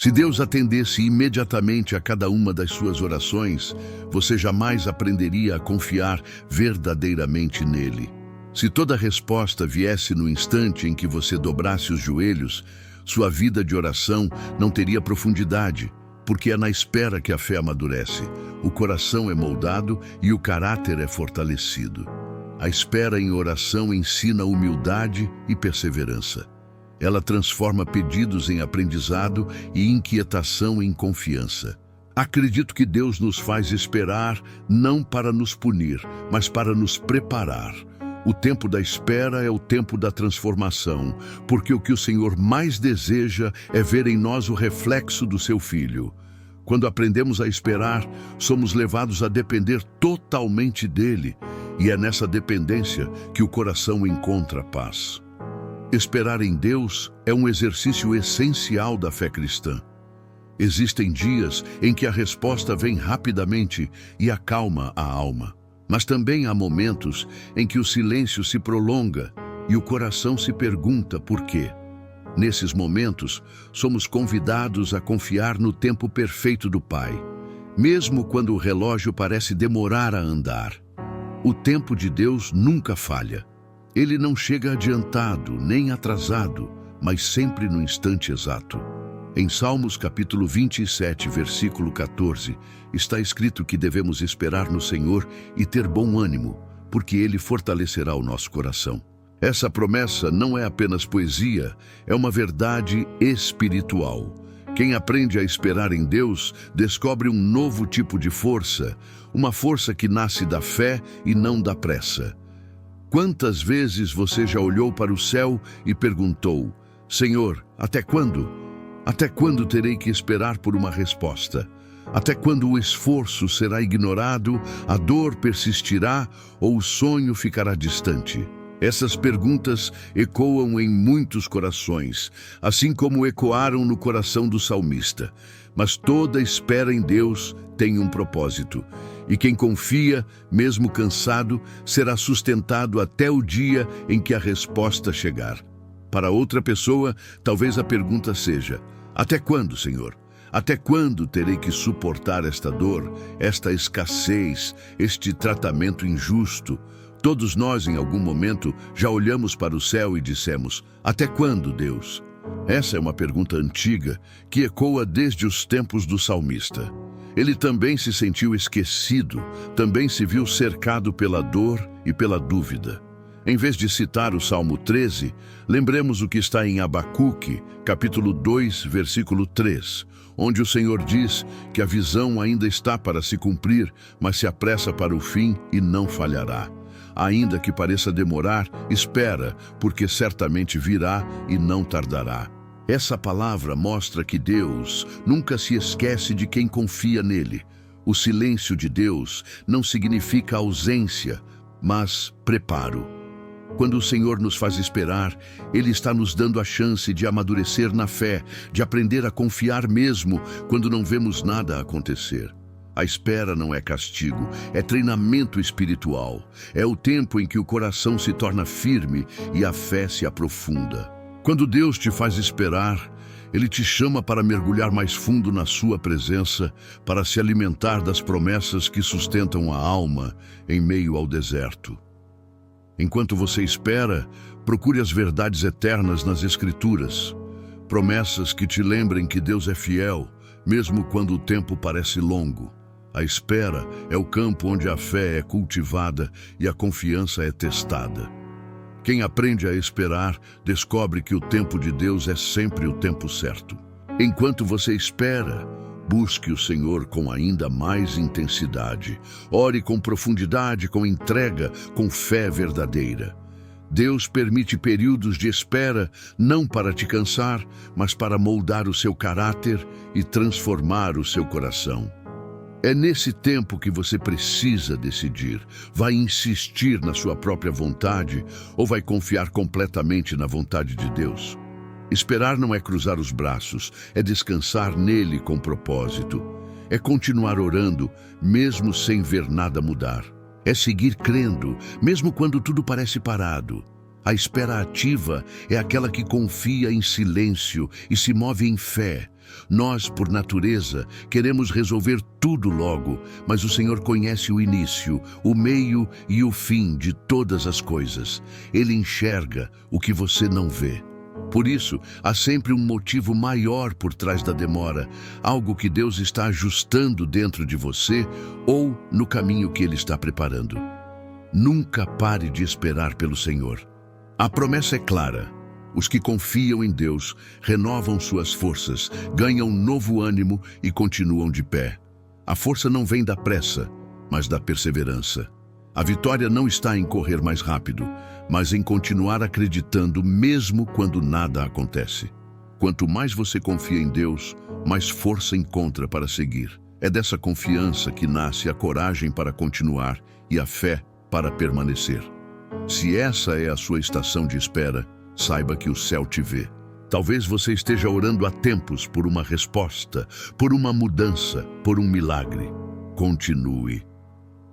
Se Deus atendesse imediatamente a cada uma das suas orações, você jamais aprenderia a confiar verdadeiramente nele. Se toda resposta viesse no instante em que você dobrasse os joelhos, sua vida de oração não teria profundidade, porque é na espera que a fé amadurece, o coração é moldado e o caráter é fortalecido. A espera em oração ensina humildade e perseverança. Ela transforma pedidos em aprendizado e inquietação em confiança. Acredito que Deus nos faz esperar não para nos punir, mas para nos preparar. O tempo da espera é o tempo da transformação, porque o que o Senhor mais deseja é ver em nós o reflexo do seu Filho. Quando aprendemos a esperar, somos levados a depender totalmente dele, e é nessa dependência que o coração encontra paz. Esperar em Deus é um exercício essencial da fé cristã. Existem dias em que a resposta vem rapidamente e acalma a alma. Mas também há momentos em que o silêncio se prolonga e o coração se pergunta por quê. Nesses momentos, somos convidados a confiar no tempo perfeito do Pai, mesmo quando o relógio parece demorar a andar. O tempo de Deus nunca falha. Ele não chega adiantado nem atrasado, mas sempre no instante exato. Em Salmos capítulo 27, versículo 14, está escrito que devemos esperar no Senhor e ter bom ânimo, porque Ele fortalecerá o nosso coração. Essa promessa não é apenas poesia, é uma verdade espiritual. Quem aprende a esperar em Deus descobre um novo tipo de força, uma força que nasce da fé e não da pressa. Quantas vezes você já olhou para o céu e perguntou: Senhor, até quando? Até quando terei que esperar por uma resposta? Até quando o esforço será ignorado, a dor persistirá ou o sonho ficará distante? Essas perguntas ecoam em muitos corações, assim como ecoaram no coração do salmista. Mas toda espera em Deus tem um propósito. E quem confia, mesmo cansado, será sustentado até o dia em que a resposta chegar. Para outra pessoa, talvez a pergunta seja: até quando, Senhor? Até quando terei que suportar esta dor, esta escassez, este tratamento injusto? Todos nós, em algum momento, já olhamos para o céu e dissemos: até quando, Deus? Essa é uma pergunta antiga que ecoa desde os tempos do salmista. Ele também se sentiu esquecido, também se viu cercado pela dor e pela dúvida. Em vez de citar o Salmo 13, lembremos o que está em Abacuque, capítulo 2, versículo 3, onde o Senhor diz que a visão ainda está para se cumprir, mas se apressa para o fim e não falhará. Ainda que pareça demorar, espera, porque certamente virá e não tardará. Essa palavra mostra que Deus nunca se esquece de quem confia nele. O silêncio de Deus não significa ausência, mas preparo. Quando o Senhor nos faz esperar, Ele está nos dando a chance de amadurecer na fé, de aprender a confiar mesmo quando não vemos nada acontecer. A espera não é castigo, é treinamento espiritual. É o tempo em que o coração se torna firme e a fé se aprofunda. Quando Deus te faz esperar, Ele te chama para mergulhar mais fundo na sua presença, para se alimentar das promessas que sustentam a alma em meio ao deserto. Enquanto você espera, procure as verdades eternas nas Escrituras. Promessas que te lembrem que Deus é fiel, mesmo quando o tempo parece longo. A espera é o campo onde a fé é cultivada e a confiança é testada. Quem aprende a esperar, descobre que o tempo de Deus é sempre o tempo certo. Enquanto você espera, busque o Senhor com ainda mais intensidade. Ore com profundidade, com entrega, com fé verdadeira. Deus permite períodos de espera não para te cansar, mas para moldar o seu caráter e transformar o seu coração. É nesse tempo que você precisa decidir. Vai insistir na sua própria vontade ou vai confiar completamente na vontade de Deus? Esperar não é cruzar os braços, é descansar nele com propósito. É continuar orando, mesmo sem ver nada mudar. É seguir crendo, mesmo quando tudo parece parado. A espera ativa é aquela que confia em silêncio e se move em fé, Nós, por natureza, queremos resolver tudo logo, mas o Senhor conhece o início, o meio e o fim de todas as coisas. Ele enxerga o que você não vê. Por isso, há sempre um motivo maior por trás da demora, algo que Deus está ajustando dentro de você ou no caminho que Ele está preparando. Nunca pare de esperar pelo Senhor. A promessa é clara. Os que confiam em Deus renovam suas forças, ganham novo ânimo e continuam de pé. A força não vem da pressa, mas da perseverança. A vitória não está em correr mais rápido, mas em continuar acreditando mesmo quando nada acontece. Quanto mais você confia em Deus, mais força encontra para seguir. É dessa confiança que nasce a coragem para continuar e a fé para permanecer. Se essa é a sua estação de espera, saiba que o céu te vê. Talvez você esteja orando há tempos por uma resposta, por uma mudança, por um milagre. Continue.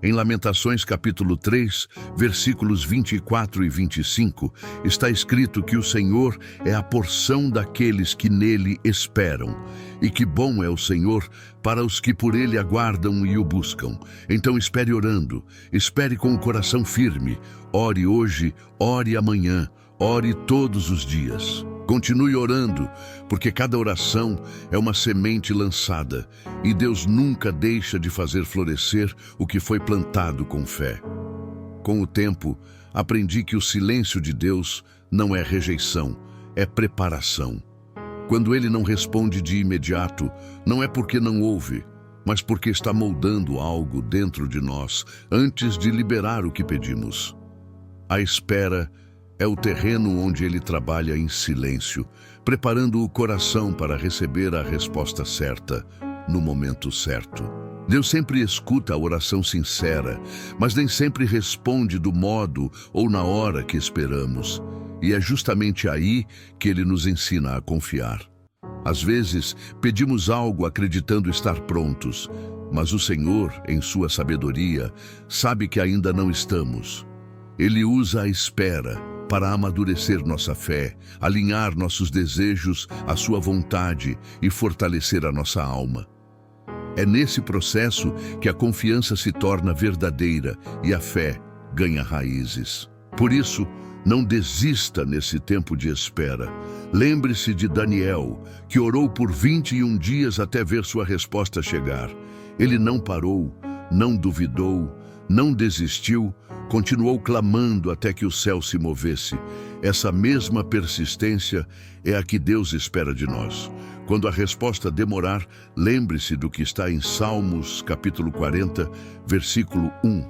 Em Lamentações capítulo 3, versículos 24 e 25, está escrito que o Senhor é a porção daqueles que nele esperam, e que bom é o Senhor para os que por ele aguardam e o buscam. Então espere orando, espere com o coração firme, ore hoje, ore amanhã, ore todos os dias. Continue orando, porque cada oração é uma semente lançada, e Deus nunca deixa de fazer florescer o que foi plantado com fé. Com o tempo, aprendi que o silêncio de Deus não é rejeição, é preparação. Quando Ele não responde de imediato, não é porque não ouve, mas porque está moldando algo dentro de nós antes de liberar o que pedimos. A espera é o terreno onde Ele trabalha em silêncio, preparando o coração para receber a resposta certa, no momento certo. Deus sempre escuta a oração sincera, mas nem sempre responde do modo ou na hora que esperamos. E é justamente aí que Ele nos ensina a confiar. Às vezes, pedimos algo acreditando estar prontos, mas o Senhor, em sua sabedoria, sabe que ainda não estamos. Ele usa a espera para amadurecer nossa fé, alinhar nossos desejos à sua vontade e fortalecer a nossa alma. É nesse processo que a confiança se torna verdadeira e a fé ganha raízes. Por isso, não desista nesse tempo de espera. Lembre-se de Daniel, que orou por 21 dias até ver sua resposta chegar. Ele não parou, não duvidou, não desistiu, continuou clamando até que o céu se movesse. Essa mesma persistência é a que Deus espera de nós. Quando a resposta demorar, lembre-se do que está em Salmos, capítulo 40, versículo 1.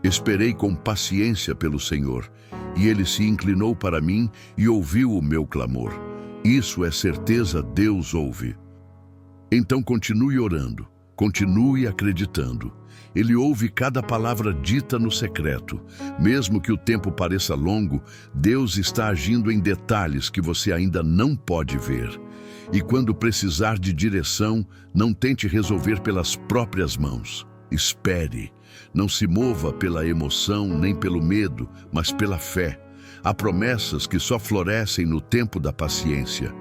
Esperei com paciência pelo Senhor, e Ele se inclinou para mim e ouviu o meu clamor. Isso é certeza, Deus ouve. Então continue orando, continue acreditando. Ele ouve cada palavra dita no secreto. Mesmo que o tempo pareça longo, Deus está agindo em detalhes que você ainda não pode ver. E quando precisar de direção, não tente resolver pelas próprias mãos. Espere. Não se mova pela emoção nem pelo medo, mas pela fé. Há promessas que só florescem no tempo da paciência.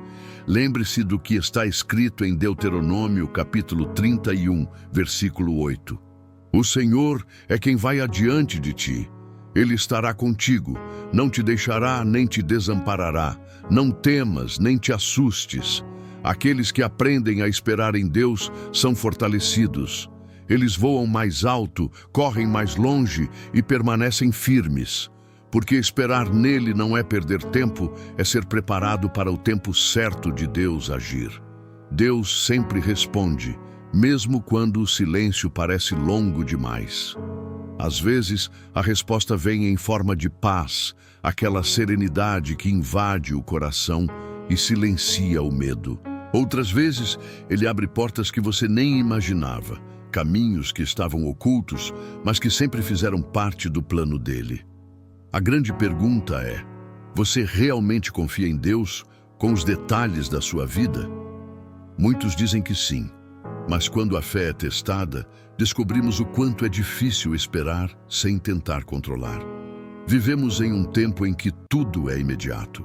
Lembre-se do que está escrito em Deuteronômio, capítulo 31, versículo 8. O Senhor é quem vai adiante de ti. Ele estará contigo, não te deixará nem te desamparará. Não temas, nem te assustes. Aqueles que aprendem a esperar em Deus são fortalecidos. Eles voam mais alto, correm mais longe e permanecem firmes. Porque esperar nele não é perder tempo, é ser preparado para o tempo certo de Deus agir. Deus sempre responde, mesmo quando o silêncio parece longo demais. Às vezes, a resposta vem em forma de paz, aquela serenidade que invade o coração e silencia o medo. Outras vezes, ele abre portas que você nem imaginava, caminhos que estavam ocultos, mas que sempre fizeram parte do plano dele. A grande pergunta é: você realmente confia em Deus com os detalhes da sua vida? Muitos dizem que sim, mas quando a fé é testada, descobrimos o quanto é difícil esperar sem tentar controlar. Vivemos em um tempo em que tudo é imediato.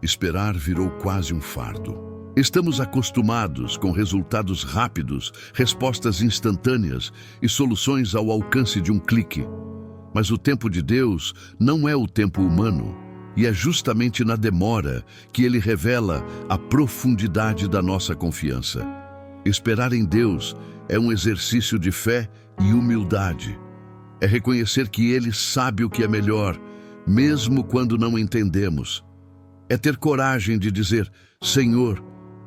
Esperar virou quase um fardo. Estamos acostumados com resultados rápidos, respostas instantâneas e soluções ao alcance de um clique. Mas o tempo de Deus não é o tempo humano, e é justamente na demora que Ele revela a profundidade da nossa confiança. Esperar em Deus é um exercício de fé e humildade. É reconhecer que Ele sabe o que é melhor, mesmo quando não entendemos. É ter coragem de dizer: Senhor,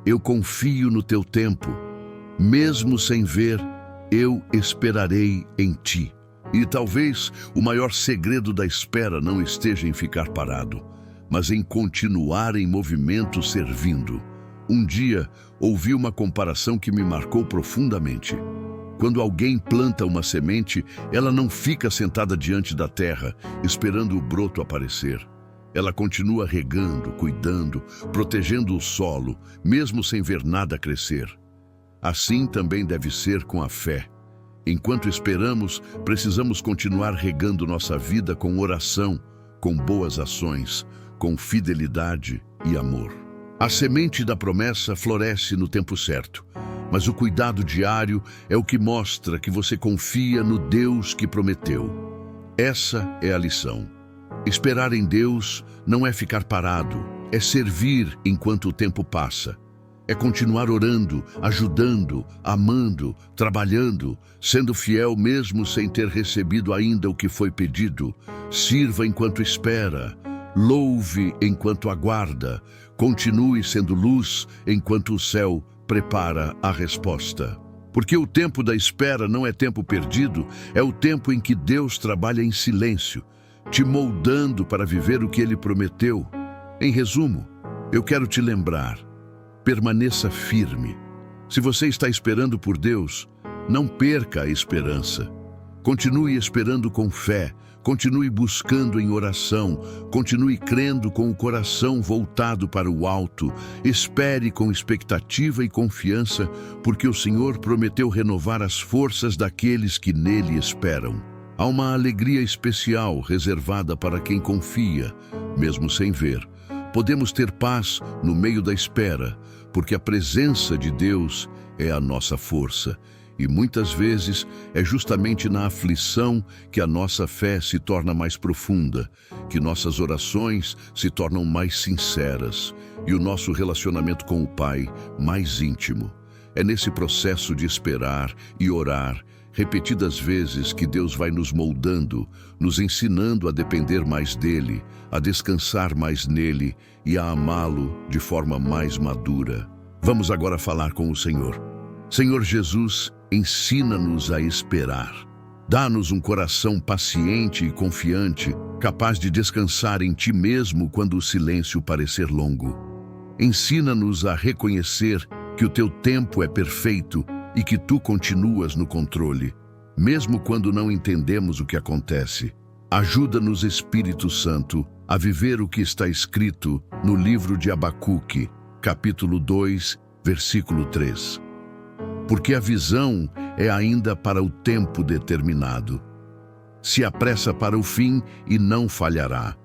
eu confio no Teu tempo. Mesmo sem ver, eu esperarei em Ti. E talvez o maior segredo da espera não esteja em ficar parado, mas em continuar em movimento servindo. Um dia, ouvi uma comparação que me marcou profundamente. Quando alguém planta uma semente, ela não fica sentada diante da terra, esperando o broto aparecer. Ela continua regando, cuidando, protegendo o solo, mesmo sem ver nada crescer. Assim também deve ser com a fé. Enquanto esperamos, precisamos continuar regando nossa vida com oração, com boas ações, com fidelidade e amor. A semente da promessa floresce no tempo certo, mas o cuidado diário é o que mostra que você confia no Deus que prometeu. Essa é a lição. Esperar em Deus não é ficar parado, é servir enquanto o tempo passa. É continuar orando, ajudando, amando, trabalhando, sendo fiel mesmo sem ter recebido ainda o que foi pedido. Sirva enquanto espera, louve enquanto aguarda, continue sendo luz enquanto o céu prepara a resposta. Porque o tempo da espera não é tempo perdido, é o tempo em que Deus trabalha em silêncio, te moldando para viver o que Ele prometeu. Em resumo, eu quero te lembrar: permaneça firme. Se você está esperando por Deus, não perca a esperança. Continue esperando com fé, continue buscando em oração, continue crendo com o coração voltado para o alto. Espere com expectativa e confiança, porque o Senhor prometeu renovar as forças daqueles que nele esperam. Há uma alegria especial reservada para quem confia, mesmo sem ver. Podemos ter paz no meio da espera, porque a presença de Deus é a nossa força. E muitas vezes é justamente na aflição que a nossa fé se torna mais profunda, que nossas orações se tornam mais sinceras e o nosso relacionamento com o Pai mais íntimo. É nesse processo de esperar e orar repetidas vezes que Deus vai nos moldando, nos ensinando a depender mais dEle, a descansar mais nele e a amá-lo de forma mais madura. Vamos agora falar com o Senhor. Senhor Jesus, ensina-nos a esperar. Dá-nos um coração paciente e confiante, capaz de descansar em Ti mesmo quando o silêncio parecer longo. Ensina-nos a reconhecer que o Teu tempo é perfeito e que Tu continuas no controle, mesmo quando não entendemos o que acontece. Ajuda-nos, Espírito Santo, a viver o que está escrito no livro de Abacuque, capítulo 2, versículo 3. Porque a visão é ainda para o tempo determinado. Se apressa para o fim e não falhará.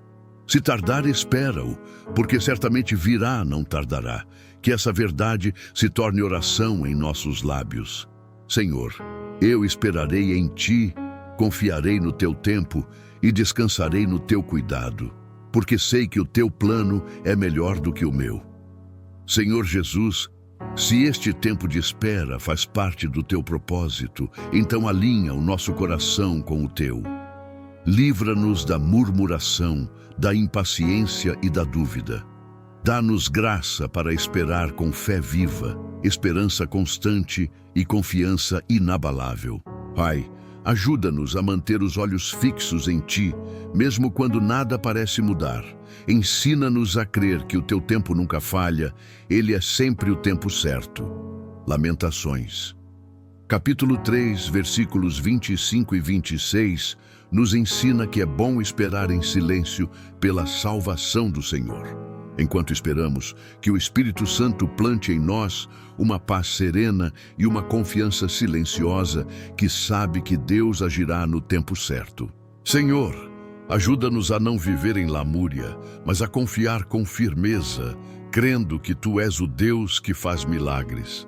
Se tardar, espera-o, porque certamente virá, não tardará. Que essa verdade se torne oração em nossos lábios. Senhor, eu esperarei em Ti, confiarei no Teu tempo e descansarei no Teu cuidado, porque sei que o Teu plano é melhor do que o meu. Senhor Jesus, se este tempo de espera faz parte do Teu propósito, então alinha o nosso coração com o Teu. Livra-nos da murmuração, da impaciência e da dúvida. Dá-nos graça para esperar com fé viva, esperança constante e confiança inabalável. Pai, ajuda-nos a manter os olhos fixos em Ti, mesmo quando nada parece mudar. Ensina-nos a crer que o Teu tempo nunca falha, Ele é sempre o tempo certo. Lamentações. Capítulo 3, versículos 25 e 26, nos ensina que é bom esperar em silêncio pela salvação do Senhor. Enquanto esperamos, que o Espírito Santo plante em nós uma paz serena e uma confiança silenciosa que sabe que Deus agirá no tempo certo. Senhor, ajuda-nos a não viver em lamúria, mas a confiar com firmeza, crendo que tu és o Deus que faz milagres.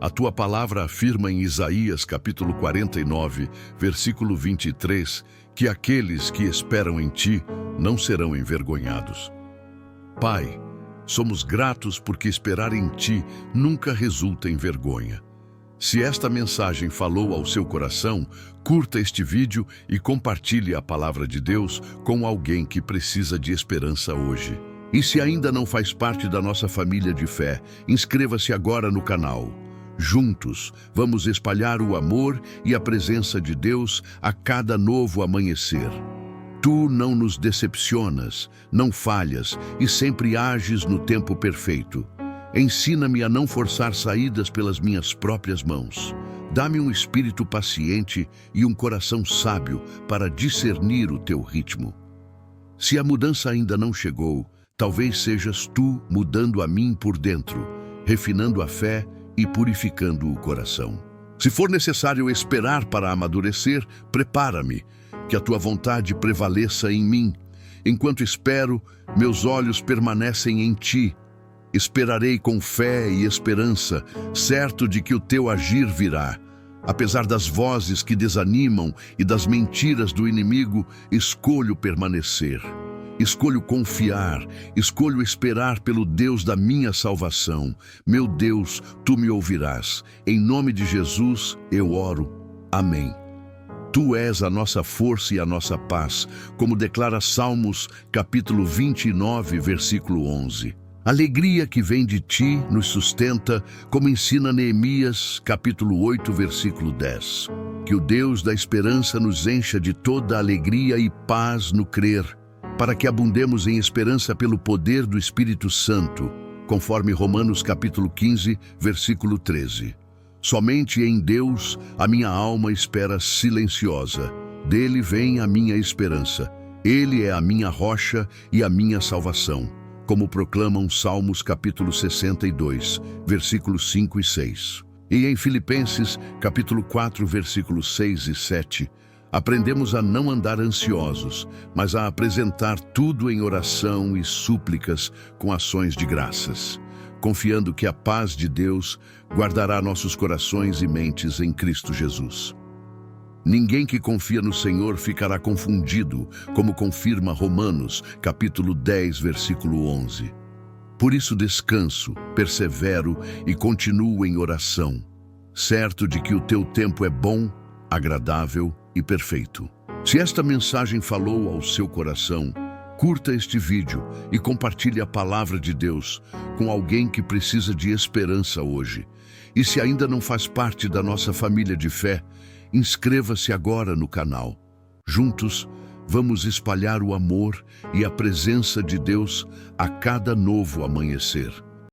A tua palavra afirma em Isaías capítulo 49, versículo 23, que aqueles que esperam em ti não serão envergonhados. Pai, somos gratos porque esperar em ti nunca resulta em vergonha. Se esta mensagem falou ao seu coração, curta este vídeo e compartilhe a palavra de Deus com alguém que precisa de esperança hoje. E se ainda não faz parte da nossa família de fé, inscreva-se agora no canal. Juntos, vamos espalhar o amor e a presença de Deus a cada novo amanhecer. Tu não nos decepcionas, não falhas e sempre ages no tempo perfeito. Ensina-me a não forçar saídas pelas minhas próprias mãos. Dá-me um espírito paciente e um coração sábio para discernir o teu ritmo. Se a mudança ainda não chegou, talvez sejas tu mudando a mim por dentro, refinando a fé e purificando o coração. Se for necessário esperar para amadurecer, prepara-me, que a tua vontade prevaleça em mim. Enquanto espero, meus olhos permanecem em ti. Esperarei com fé e esperança, certo de que o teu agir virá. Apesar das vozes que desanimam e das mentiras do inimigo, escolho permanecer. Escolho confiar, escolho esperar pelo Deus da minha salvação. Meu Deus, tu me ouvirás. Em nome de Jesus, eu oro. Amém. Tu és a nossa força e a nossa paz, como declara Salmos, capítulo 29, versículo 11. Alegria que vem de ti nos sustenta, como ensina Neemias, capítulo 8, versículo 10. Que o Deus da esperança nos encha de toda alegria e paz no crer, para que abundemos em esperança pelo poder do Espírito Santo, conforme Romanos, capítulo 15, versículo 13. Somente em Deus a minha alma espera silenciosa. Dele vem a minha esperança. Ele é a minha rocha e a minha salvação, como proclamam Salmos capítulo 62, versículos 5 e 6. E em Filipenses, capítulo 4, versículos 6 e 7, aprendemos a não andar ansiosos, mas a apresentar tudo em oração e súplicas com ações de graças, confiando que a paz de Deus guardará nossos corações e mentes em Cristo Jesus. Ninguém que confia no Senhor ficará confundido, como confirma Romanos, capítulo 10, versículo 11. Por isso descanso, persevero e continuo em oração, certo de que o teu tempo é bom, agradável e perfeito. Se esta mensagem falou ao seu coração, curta este vídeo e compartilhe a palavra de Deus com alguém que precisa de esperança hoje. E se ainda não faz parte da nossa família de fé, inscreva-se agora no canal. Juntos, vamos espalhar o amor e a presença de Deus a cada novo amanhecer.